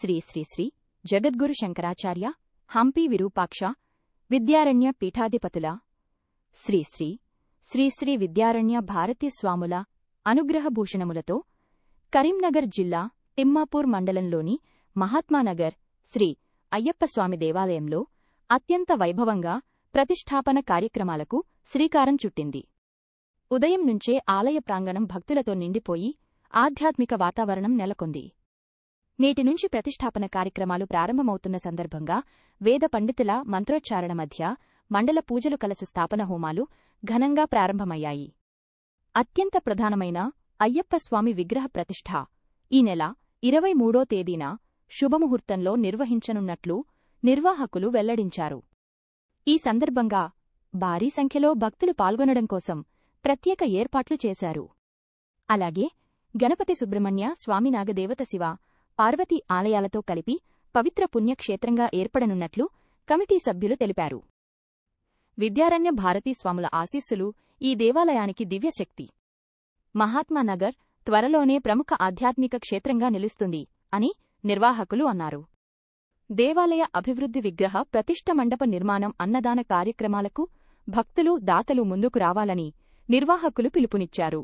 శ్రీ శ్రీ శ్రీ జగద్గురు శంకరాచార్య హంపి విరూపాక్ష విద్యారణ్య పీఠాధిపతుల శ్రీ శ్రీ శ్రీ శ్రీ విద్యారణ్య భారతీ స్వాముల అనుగ్రహభూషణములతో కరీంనగర్ జిల్లా తిమ్మాపూర్ మండలంలోని మహాత్మానగర్ శ్రీ అయ్యప్పస్వామి దేవాలయంలో అత్యంత వైభవంగా ప్రతిష్ఠాపన కార్యక్రమాలకు శ్రీకారం చుట్టింది. ఉదయం నుంచే ఆలయ ప్రాంగణం భక్తులతో నిండిపోయి ఆధ్యాత్మిక వాతావరణం నెలకొంది. నేటి నుంచి ప్రతిష్ఠాపన కార్యక్రమాలు ప్రారంభమవుతున్న సందర్భంగా వేద పండితుల మంత్రోచ్చారణ మధ్య మండల పూజలు కలశ స్థాపన హోమాలు ఘనంగా ప్రారంభమయ్యాయి. అత్యంత ప్రధానమైన అయ్యప్పస్వామి విగ్రహ ప్రతిష్ఠ ఈ నెల 23వ తేదీన శుభముహూర్తంలో నిర్వహించనున్నట్లు నిర్వాహకులు వెల్లడించారు. ఈ సందర్భంగా భారీ సంఖ్యలో భక్తులు పాల్గొనడం కోసం ప్రత్యేక ఏర్పాట్లు చేశారు. అలాగే గణపతి సుబ్రహ్మణ్య స్వామి నాగదేవత శివ పార్వతీ ఆలయాలతో కలిపి పవిత్ర పుణ్యక్షేత్రంగా ఏర్పడనున్నట్లు కమిటీ సభ్యులు తెలిపారు. విద్యారణ్య భారతీ స్వాముల ఆశీస్సులు ఈ దేవాలయానికి దివ్యశక్తి. మహాత్మానగర్ త్వరలోనే ప్రముఖ ఆధ్యాత్మిక క్షేత్రంగా నిలుస్తుంది అని నిర్వాహకులు అన్నారు. దేవాలయ అభివృద్ధి, విగ్రహ ప్రతిష్ఠ, మండప నిర్మాణం, అన్నదాన కార్యక్రమాలకు భక్తులు, దాతలు ముందుకు రావాలని నిర్వాహకులు పిలుపునిచ్చారు.